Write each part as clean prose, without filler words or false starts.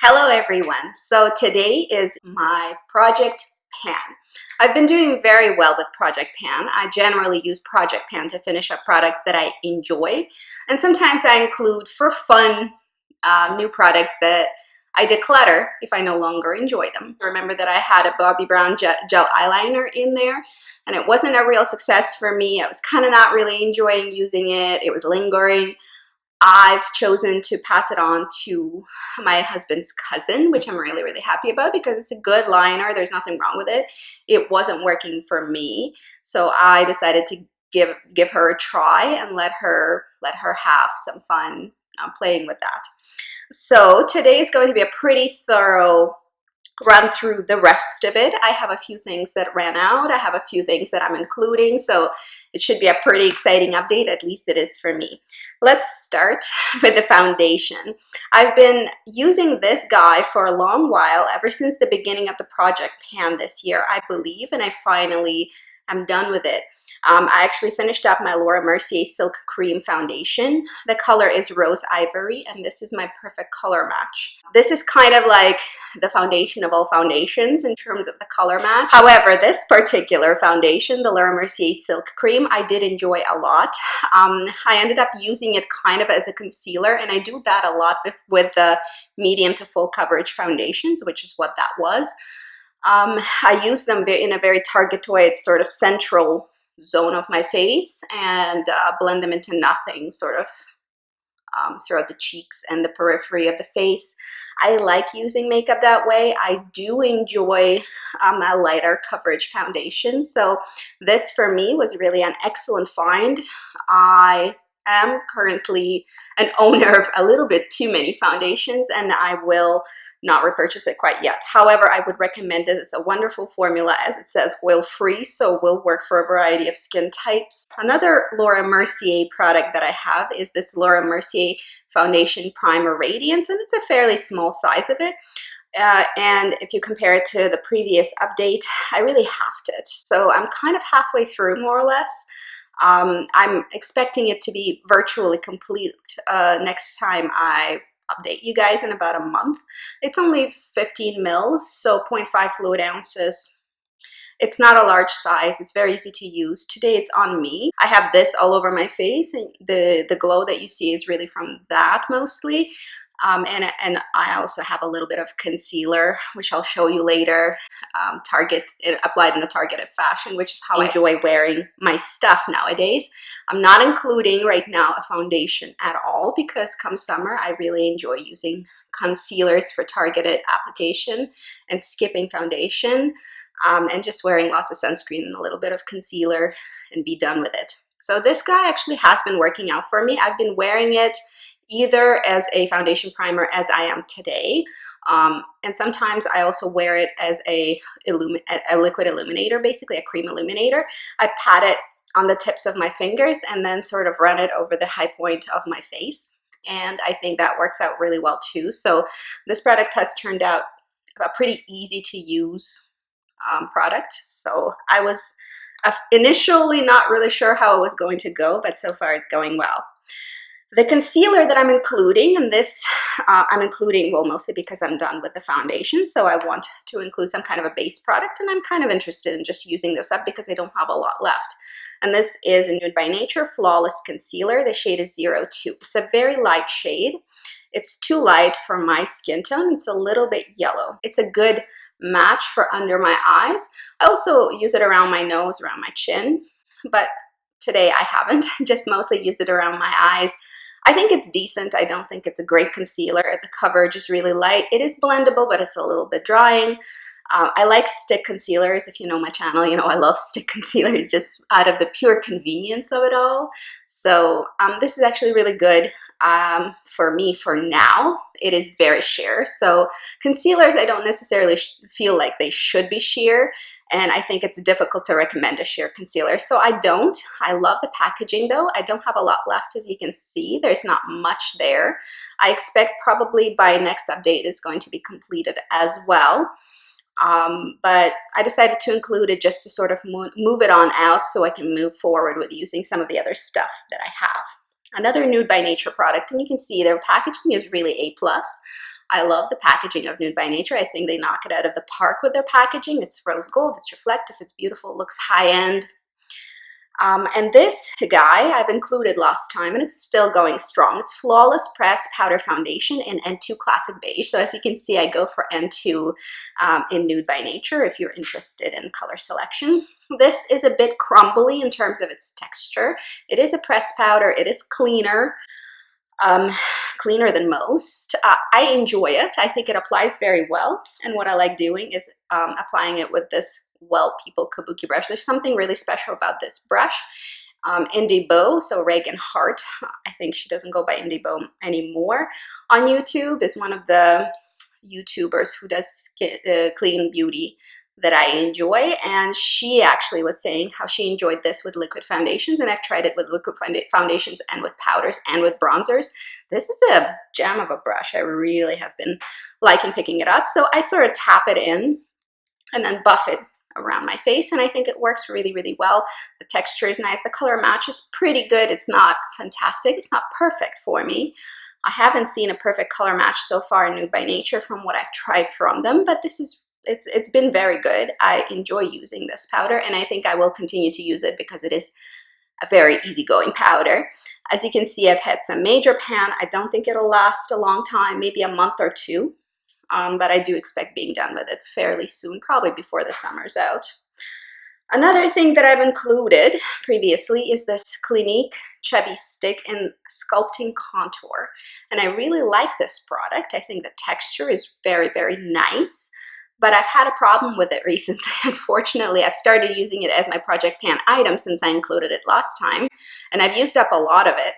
Hello everyone. So today is my Project Pan. I've been doing very well with Project Pan. I generally use Project Pan to finish up products that I enjoy, and sometimes I include for fun new products that I declutter if I no longer enjoy them. Remember that I had a Bobbi Brown gel eyeliner in there, and it wasn't a real success for me. I was kind of not really enjoying using it. It was lingering. I've chosen to pass it on to my husband's cousin, which I'm really, really happy about because it's a good liner. There's nothing wrong with it. It wasn't working for me, so I decided to give her a try and let her have some fun playing with that. So today is going to be a pretty thorough run through the rest of it. I have a few things that ran out. I have a few things that I'm including, so it should be a pretty exciting update, at least it is for me. Let's start with the foundation. I've been using this guy for a long while, ever since the beginning of the Project Pan this year, I believe, and I finally am done with it. I actually finished up my Laura Mercier Silk Cream Foundation. The color is Rose Ivory, and this is my perfect color match. This is kind of like the foundation of all foundations in terms of the color match. However, this particular foundation, the Laura Mercier Silk Cream, I did enjoy a lot. I ended up using it kind of as a concealer, and I do that a lot with the medium to full coverage foundations, which is what that was. I use them in a very targetoid sort of central zone of my face and blend them into nothing sort of throughout the cheeks and the periphery of the face. I like using makeup that way. I do enjoy a lighter coverage foundation, so this for me was really an excellent find. I am currently an owner of a little bit too many foundations, and I will not repurchase it quite yet. However, I would recommend it. It's a wonderful formula, as it says, oil-free, so will work for a variety of skin types. Another Laura Mercier product that I have is this Laura Mercier Foundation Primer Radiance, and it's a fairly small size of it. And if you compare it to the previous update, I really halved it. So I'm kind of halfway through, more or less. I'm expecting it to be virtually complete next time I update you guys in about a month. It's only 15 mils, so 0.5 fluid ounces. It's not a large size. It's very easy to use. Today it's on me. I have this all over my face, and the glow that you see is really from that mostly. And I also have a little bit of concealer, which I'll show you later, applied in a targeted fashion, which is how I enjoy wearing my stuff nowadays. I'm not including right now a foundation at all because come summer, I really enjoy using concealers for targeted application and skipping foundation, and just wearing lots of sunscreen and a little bit of concealer and be done with it. So this guy actually has been working out for me. I've been wearing it either as a foundation primer as I am today, and sometimes I also wear it as a liquid illuminator, basically a cream illuminator. I pat it on the tips of my fingers and then sort of run it over the high point of my face, and I think that works out really well too. So this product has turned out a pretty easy to use product. So I was initially not really sure how it was going to go, but so far it's going well. The concealer that I'm including, and this I'm including, well, mostly because I'm done with the foundation, so I want to include some kind of a base product, and I'm kind of interested in just using this up because I don't have a lot left. And this is a Nude by Nature Flawless Concealer. The shade is 02. It's a very light shade. It's too light for my skin tone. It's a little bit yellow. It's a good match for under my eyes. I also use it around my nose, around my chin, but today I haven't, just mostly used it around my eyes. I think it's decent. I don't think it's a great concealer. The coverage is really light. It is blendable, but it's a little bit drying. I like stick concealers. If you know my channel, you know I love stick concealers just out of the pure convenience of it all. So this is actually really good for me for now. It is very sheer. So concealers, I don't necessarily feel like they should be sheer, and I think it's difficult to recommend a sheer concealer. So I don't. I love the packaging though. I don't have a lot left, as you can see. There's not much there. I expect probably by next update it's going to be completed as well. But I decided to include it just to sort of move it on out so I can move forward with using some of the other stuff that I have. Another Nude by Nature product, and you can see their packaging is really A+. I love the packaging of Nude by Nature. I think they knock it out of the park with their packaging. It's rose gold, it's reflective, it's beautiful, it looks high-end. And this guy I've included last time, and it's still going strong. It's Flawless Pressed Powder Foundation in N2 Classic Beige. So as you can see, I go for N2 in Nude by Nature if you're interested in color selection. This is a bit crumbly in terms of its texture. It is a pressed powder. It is cleaner. Cleaner than most. I enjoy it. I think it applies very well. And what I like doing is applying it with this Well People Kabuki brush. There's something really special about this brush. Indie Bow, so Reagan Hart, I think she doesn't go by Indie Bow anymore, on YouTube, is one of the YouTubers who does clean beauty that I enjoy, and she actually was saying how she enjoyed this with liquid foundations, and I've tried it with liquid foundations and with powders and with bronzers. This is a gem of a brush. I really have been liking picking it up. So I sort of tap it in and then buff it around my face, and I think it works really, really well. The texture is nice. The color match is pretty good. It's not fantastic. It's not perfect for me. I haven't seen a perfect color match so far in Nude by Nature from what I've tried from them, but this is it's been very good. I enjoy using this powder, and I think I will continue to use it because it is a very easygoing powder. As you can see, I've had some major pan. I don't think it'll last a long time, maybe a month or two, but I do expect being done with it fairly soon, probably before the summer's out. Another thing that I've included previously is this Clinique Chubby Stick in Sculpting Contour, and I really like this product. I think the texture is very, very nice. But I've had a problem with it recently. Unfortunately, I've started using it as my Project Pan item since I included it last time, and I've used up a lot of it.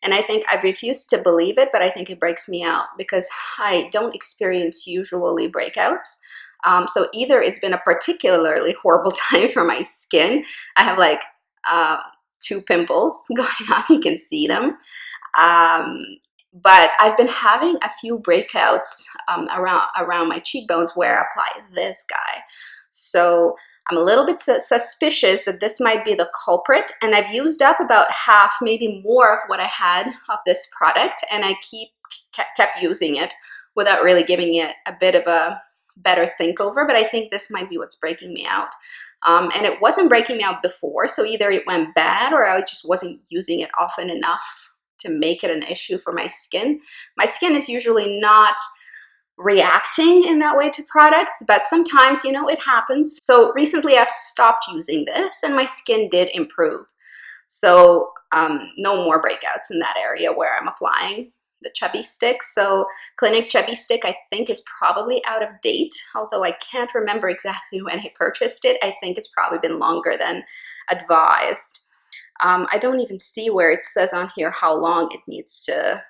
And I think I've refused to believe it, but I think it breaks me out because I don't experience usually breakouts. So either it's been a particularly horrible time for my skin. I have like 2 pimples going on, you can see them. But I've been having a few breakouts around my cheekbones where I apply this guy. So I'm a little bit suspicious that this might be the culprit, and I've used up about half, maybe more of what I had of this product, and I kept using it without really giving it a bit of a better think over, but I think this might be what's breaking me out. And it wasn't breaking me out before, so either it went bad or I just wasn't using it often enough to make it an issue for my skin. My skin is usually not reacting in that way to products, but sometimes, you know, it happens. So recently I've stopped using this and my skin did improve. So no more breakouts in that area where I'm applying the Chubby Stick. So Clinique Chubby Stick I think is probably out of date, although I can't remember exactly when I purchased it. I think it's probably been longer than advised. I don't even see where it says on here how long it needs to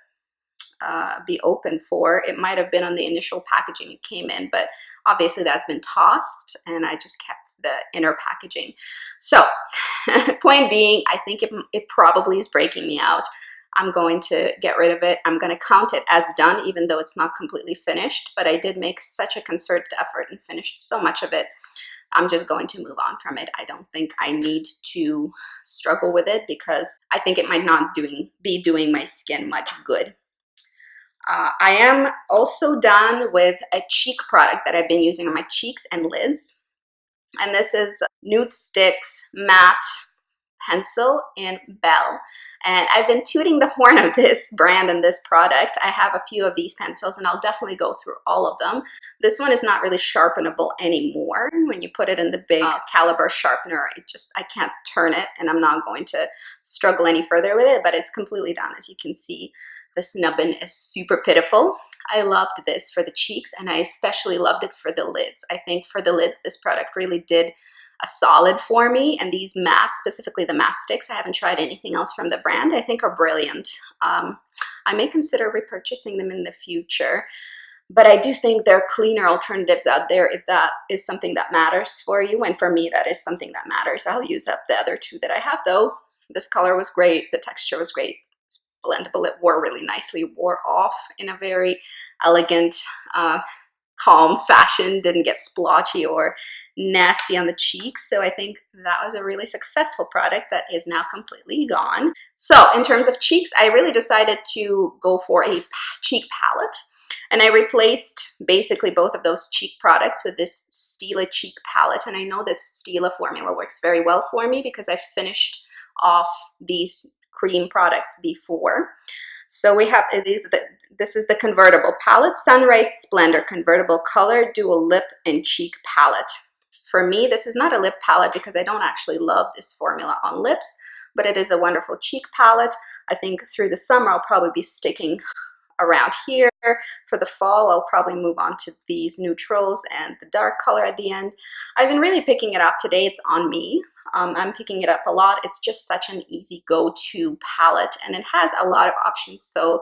be open for. It might have been on the initial packaging it came in, but obviously that's been tossed and I just kept the inner packaging. So point being, I think it probably is breaking me out. I'm going to get rid of it. I'm going to count it as done, even though it's not completely finished, but I did make such a concerted effort and finished so much of it. I'm just going to move on from it. I don't think I need to struggle with it because I think it might not be doing my skin much good. I am also done with a cheek product that I've been using on my cheeks and lids. And this is Nude Sticks Matte Pencil in Belle. And I've been tooting the horn of this brand and this product. I have a few of these pencils and I'll definitely go through all of them. This one is not really sharpenable anymore. When you put it in the big caliber sharpener, I can't turn it, and I'm not going to struggle any further with it, but it's completely done. As you can see, the snubbing is super pitiful. I loved this for the cheeks and I especially loved it for the lids. I think for the lids, this product really did a solid for me, and these mattes, specifically the matte sticks, I haven't tried anything else from the brand, I think are brilliant. I may consider repurchasing them in the future, but I do think there are cleaner alternatives out there if that is something that matters for you, and for me that is something that matters. I'll use up the other 2 that I have though. This color was great, the texture was great, it's blendable, it wore really nicely, wore off in a very elegant, calm fashion, didn't get splotchy or nasty on the cheeks. So I think that was a really successful product that is now completely gone. So in terms of cheeks, I really decided to go for a cheek palette. And I replaced basically both of those cheek products with this Stila cheek palette. And I know that Stila formula works very well for me because I finished off these cream products before. So we have this is the convertible palette, Sunrise Splendor Convertible Color Dual Lip and Cheek Palette. For me, this is not a lip palette because I don't actually love this formula on lips, but it is a wonderful cheek palette. I think through the summer, I'll probably be sticking around here. For the fall, I'll probably move on to these neutrals and the dark color at the end. I've been really picking it up today. It's on me. I'm picking it up a lot. It's just such an easy go-to palette, and it has a lot of options, so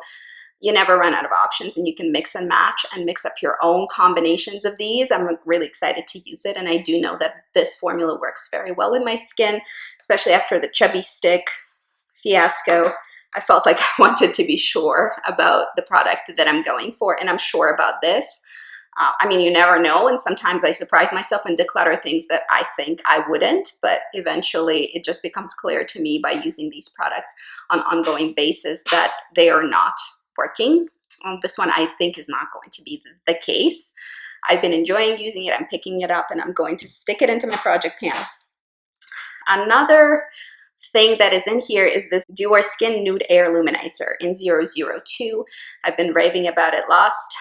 you never run out of options, and you can mix and match and mix up your own combinations of these. I'm really excited to use it, and I do know that this formula works very well with my skin, especially after the chubby stick fiasco. I felt like I wanted to be sure about the product that I'm going for, and I'm sure about this. I mean, you never know, and sometimes I surprise myself and declutter things that I think I wouldn't, but eventually it just becomes clear to me by using these products on an ongoing basis that they are not working. This one I think is not going to be the case. I've been enjoying using it. I'm picking it up, and I'm going to stick it into my project pan. Another thing that is in here is this Dior Skin Nude Air Luminizer in 002. I've been raving about it last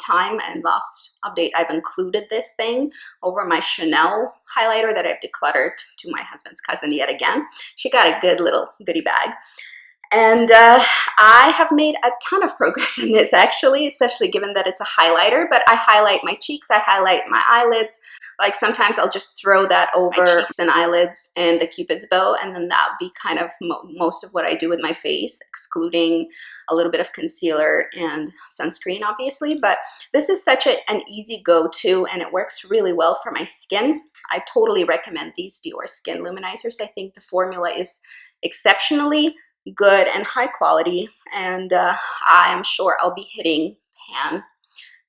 time, and last update I've included this thing over my Chanel highlighter that I've decluttered to my husband's cousin yet again. She got a good little goodie bag. And I have made a ton of progress in this, actually, especially given that it's a highlighter, but I highlight my cheeks, I highlight my eyelids. Like sometimes I'll just throw that over my cheeks and eyelids and the Cupid's bow, and then that would be kind of most of what I do with my face, excluding a little bit of concealer and sunscreen, obviously. But this is such an easy go-to, and it works really well for my skin. I totally recommend these Dior Skin Luminizers. I think the formula is exceptionally good and high quality, and I am sure I'll be hitting pan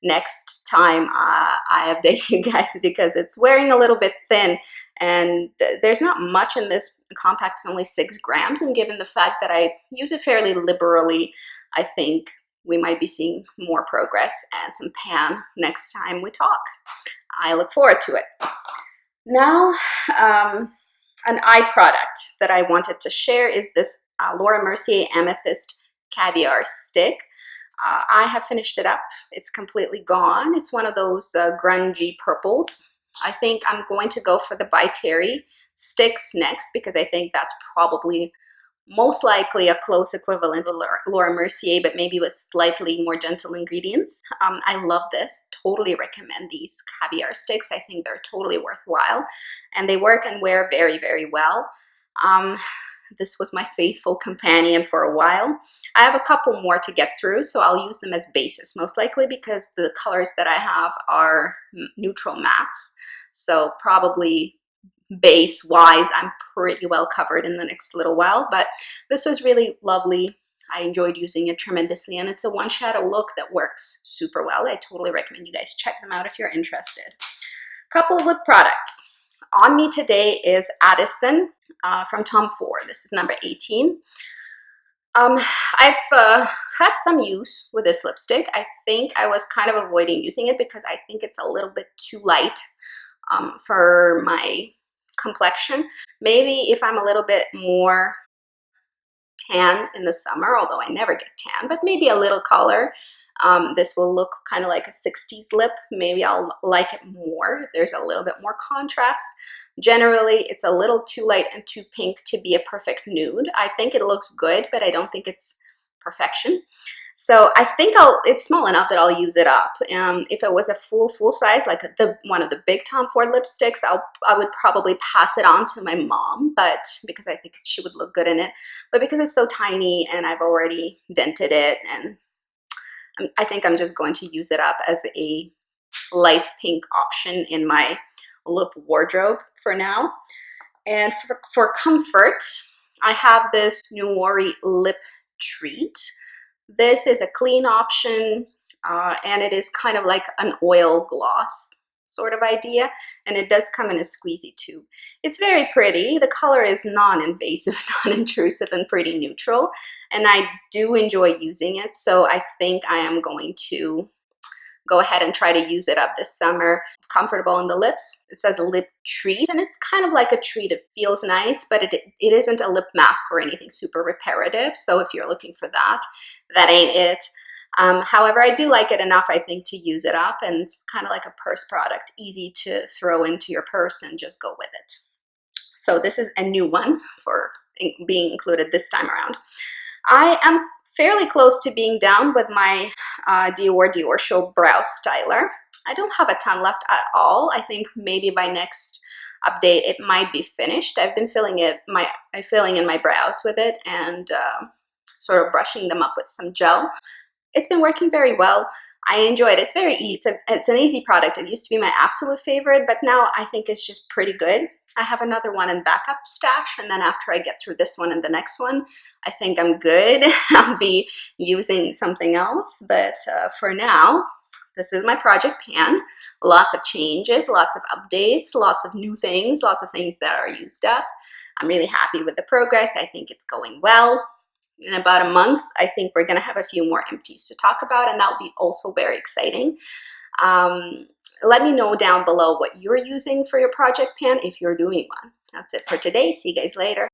next time I update you guys, because it's wearing a little bit thin, and there's not much in this compact. It's only 6 grams, and given the fact that I use it fairly liberally, I think we might be seeing more progress and some pan next time we talk. I look forward to it. Now, an eye product that I wanted to share is this Laura Mercier Amethyst Caviar Stick. I have finished it up. It's completely gone. It's one of those grungy purples. I think I'm going to go for the By Terry sticks next, because I think that's probably most likely a close equivalent to Laura Mercier, but maybe with slightly more gentle ingredients. I love this. Totally recommend these caviar sticks. I think they're totally worthwhile, and they work and wear very, very well. This was my faithful companion for a while. I have a couple more to get through, so I'll use them as bases, most likely, because the colors that I have are neutral mattes. So probably base-wise, I'm pretty well covered in the next little while, but this was really lovely. I enjoyed using it tremendously, and it's a one shadow look that works super well. I totally recommend you guys check them out if you're interested. Couple of lip products. On me today is Addison from Tom Ford. This is number 18. I've had some use with this lipstick. I think I was kind of avoiding using it because I think it's a little bit too light for my complexion. Maybe if I'm a little bit more tan in the summer, although I never get tan, but maybe a little color, this will look kind of like a 60s lip. Maybe I'll like it more if there's a little bit more contrast. Generally, it's a little too light and too pink to be a perfect nude. I think it looks good, but I don't think it's perfection. So I think it's small enough that I'll use it up. If it was a full size, like one of the big Tom Ford lipsticks, I would probably pass it on to my mom, but because I think she would look good in it. But because it's so tiny and I've already dented it, and I think I'm just going to use it up as a light pink option in my lip wardrobe for now. And for comfort, I have this Nuori Lip Treat. This is a clean option, and it is kind of like an oil gloss. sort of idea, and it does come in a squeezy tube. It's very pretty. The color is non-invasive, non-intrusive, and pretty neutral, and I do enjoy using it, so I think I am going to go ahead and try to use it up this summer. Comfortable on the lips. It says lip treat, and it's kind of like a treat. It feels nice, but it isn't a lip mask or anything super reparative, so if you're looking for that, that ain't it. However, I do like it enough, I think, to use it up, and it's kind of like a purse product, easy to throw into your purse and just go with it. So this is a new one for being included this time around. I am fairly close to being done with my Dior Show Brow Styler. I don't have a ton left at all. I think maybe by next update it might be finished. I've been filling in my brows with it and sort of brushing them up with some gel. It's been working very well. I enjoy it. It's very easy. It's an easy product. It used to be my absolute favorite, but now I think it's just pretty good. I have another one in backup stash, and then after I get through this one and the next one, I think I'm good. I'll be using something else, but for now, this is my project pan. Lots of changes, lots of updates, lots of new things, lots of things that are used up. I'm really happy with the progress. I think it's going well. In about a month, I think we're going to have a few more empties to talk about, and that will be also very exciting. Let me know down below what you're using for your project pan if you're doing one. That's it for today. See you guys later.